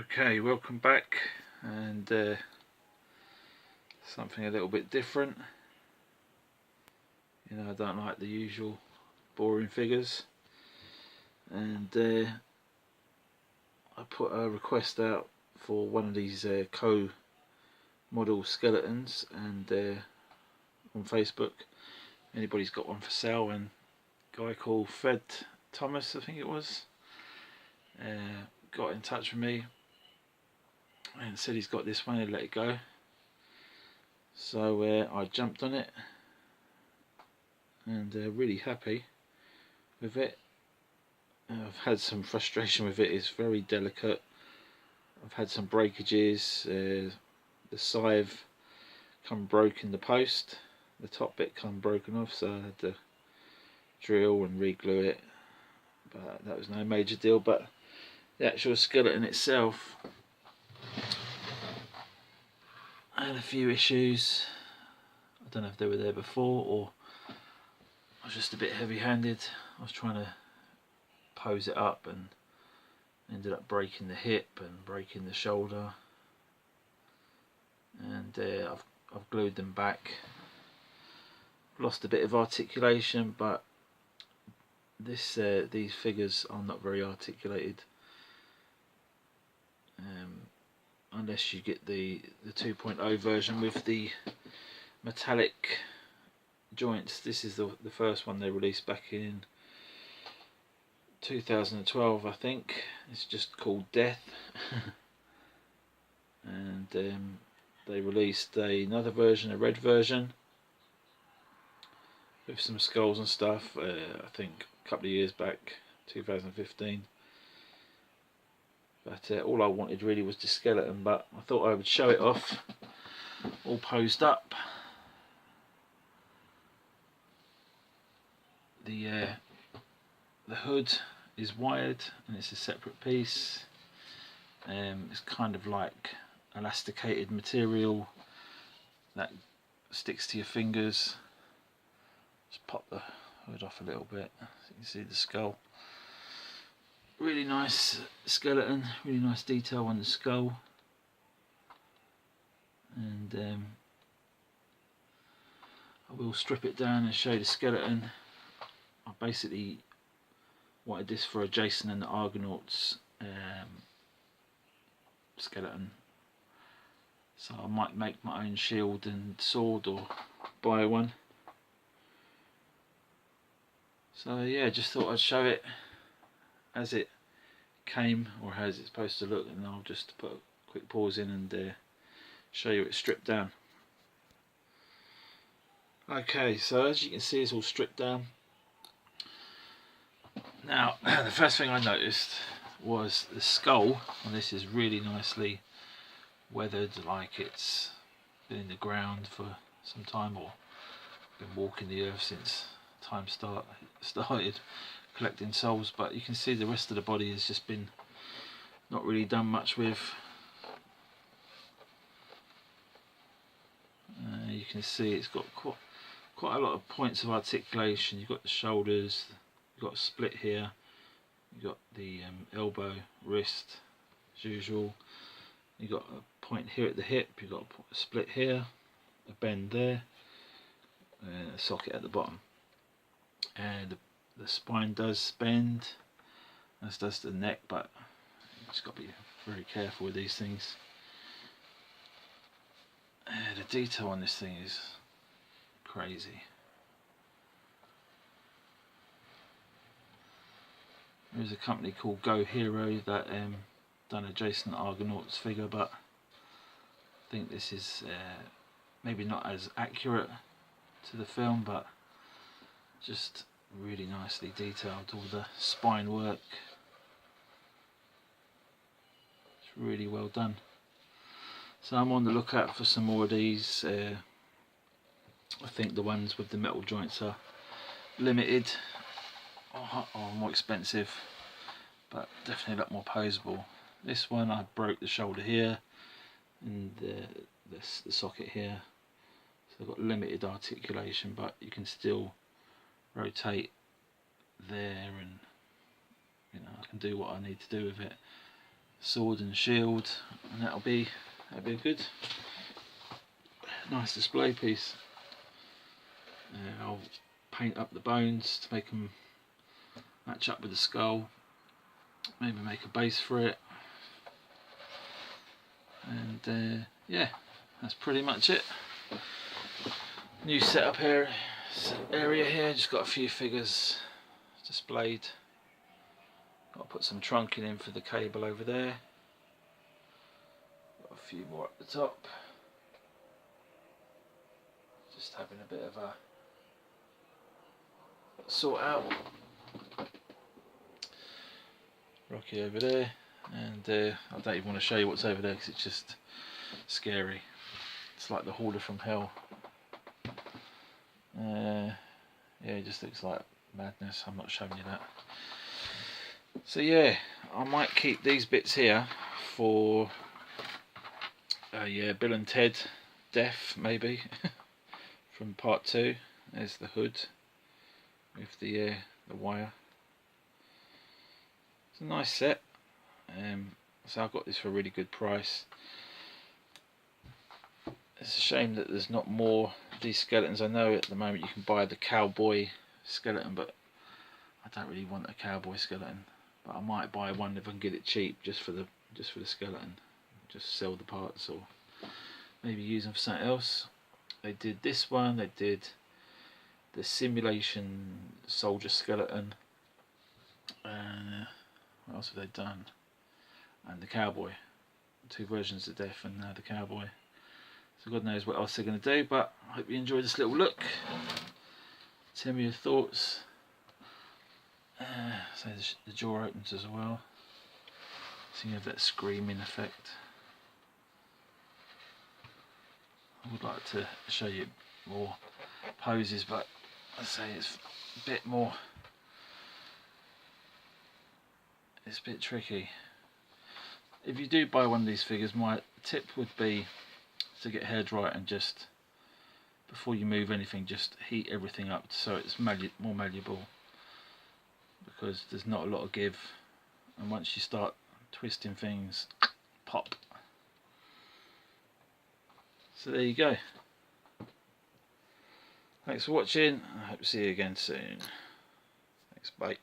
Okay, welcome back, and something a little bit different. You know, I don't like the usual boring figures, and I put a request out for one of these Coo Model skeletons, and on Facebook, anybody's got one for sale, and a guy called Fred Thomas, I think it was, got in touch with me and said he's got this one and let it go. So I jumped on it, and really happy with it. I've had some frustration with it. It's very delicate. I've had some breakages. The scythe come broke in the post. The top bit come broken off, so I had to drill and re-glue it. But that was no major deal. But the actual skeleton itself had a few issues. I don't know if they were there before, or I was just a bit heavy-handed. I was trying to pose it up and ended up breaking the hip and breaking the shoulder, and I've glued them back. Lost a bit of articulation, but these figures are not very articulated, unless you get the 2.0 version with the metallic joints. This is the first one they released back in 2012, I think. It's just called Death. And they released another version, a red version, with some skulls and stuff, I think a couple of years back, 2015. But all I wanted really was the skeleton, but I thought I would show it off all posed up. The hood is wired, and it's a separate piece. It's kind of like elasticated material that sticks to your fingers. Just pop the hood off a little bit so you can see the skull. Really nice skeleton, really nice detail on the skull. And I will strip it down and show you the skeleton. I basically wanted this for a Jason and the Argonauts skeleton, so I might make my own shield and sword or buy one. So yeah, just thought I'd show it as it came, or as it's supposed to look, and I'll just put a quick pause in and show you it stripped down. Okay, so as you can see, it's all stripped down. Now, the first thing I noticed was the skull, and this is really nicely weathered, like it's been in the ground for some time, or been walking the earth since time started collecting souls. But you can see the rest of the body has just been not really done much with. You can see it's got quite a lot of points of articulation. You've got the shoulders, you've got a split here, you've got the elbow, wrist as usual, you've got a point here at the hip, you've got a split here, a bend there, and a socket at the bottom. And the spine does bend, as does the neck, but you just got to be very careful with these things. The detail on this thing is crazy. There's a company called Go Hero that done a Jason Argonauts figure, but I think this is maybe not as accurate to the film, but just really nicely detailed. All the spine work, it's really well done. So I'm on the lookout for some more of these. I think the ones with the metal joints are limited, or more expensive, but definitely a lot more poseable. This one, I broke the shoulder here and the socket here, so I've got limited articulation, but you can still rotate there, and you know, I can do what I need to do with it. sword and shield, and that'll be a good, nice display piece. I'll paint up the bones to make them match up with the skull. Maybe make a base for it, and yeah, that's pretty much it. New setup area here. Just got a few figures displayed. Got to put some trunking in for the cable over there. Got a few more at the top. Just having a bit of a sort out. Rocky over there, and I don't even want to show you what's over there because it's just scary. It's like the Hoarder from hell. Yeah, it just looks like madness. I'm not showing you that. So yeah, I might keep these bits here for yeah, Bill and Ted Death maybe from part 2. There's the hood with the wire. It's a nice set. So I got this for a really good price. It's a shame that there's not more of these skeletons. I know at the moment you can buy the cowboy skeleton, but I don't really want a cowboy skeleton. But I might buy one if I can get it cheap, just for the skeleton. Just sell the parts, or maybe use them for something else. They did this one. They did the simulation soldier skeleton. What else have they done? And the cowboy. 2 versions of Death and now the cowboy. So God knows what else they're going to do, but I hope you enjoyed this little look. Tell me your thoughts. So the jaw opens as well, so you have that screaming effect. I would like to show you more poses, but I say it's a bit more. It's a bit tricky. If you do buy one of these figures, my tip would be to get hairdryer and just, before you move anything, just heat everything up so it's more malleable, because there's not a lot of give, and once you start twisting things, pop. So there you go. Thanks for watching. I hope to see you again soon. Thanks, bye.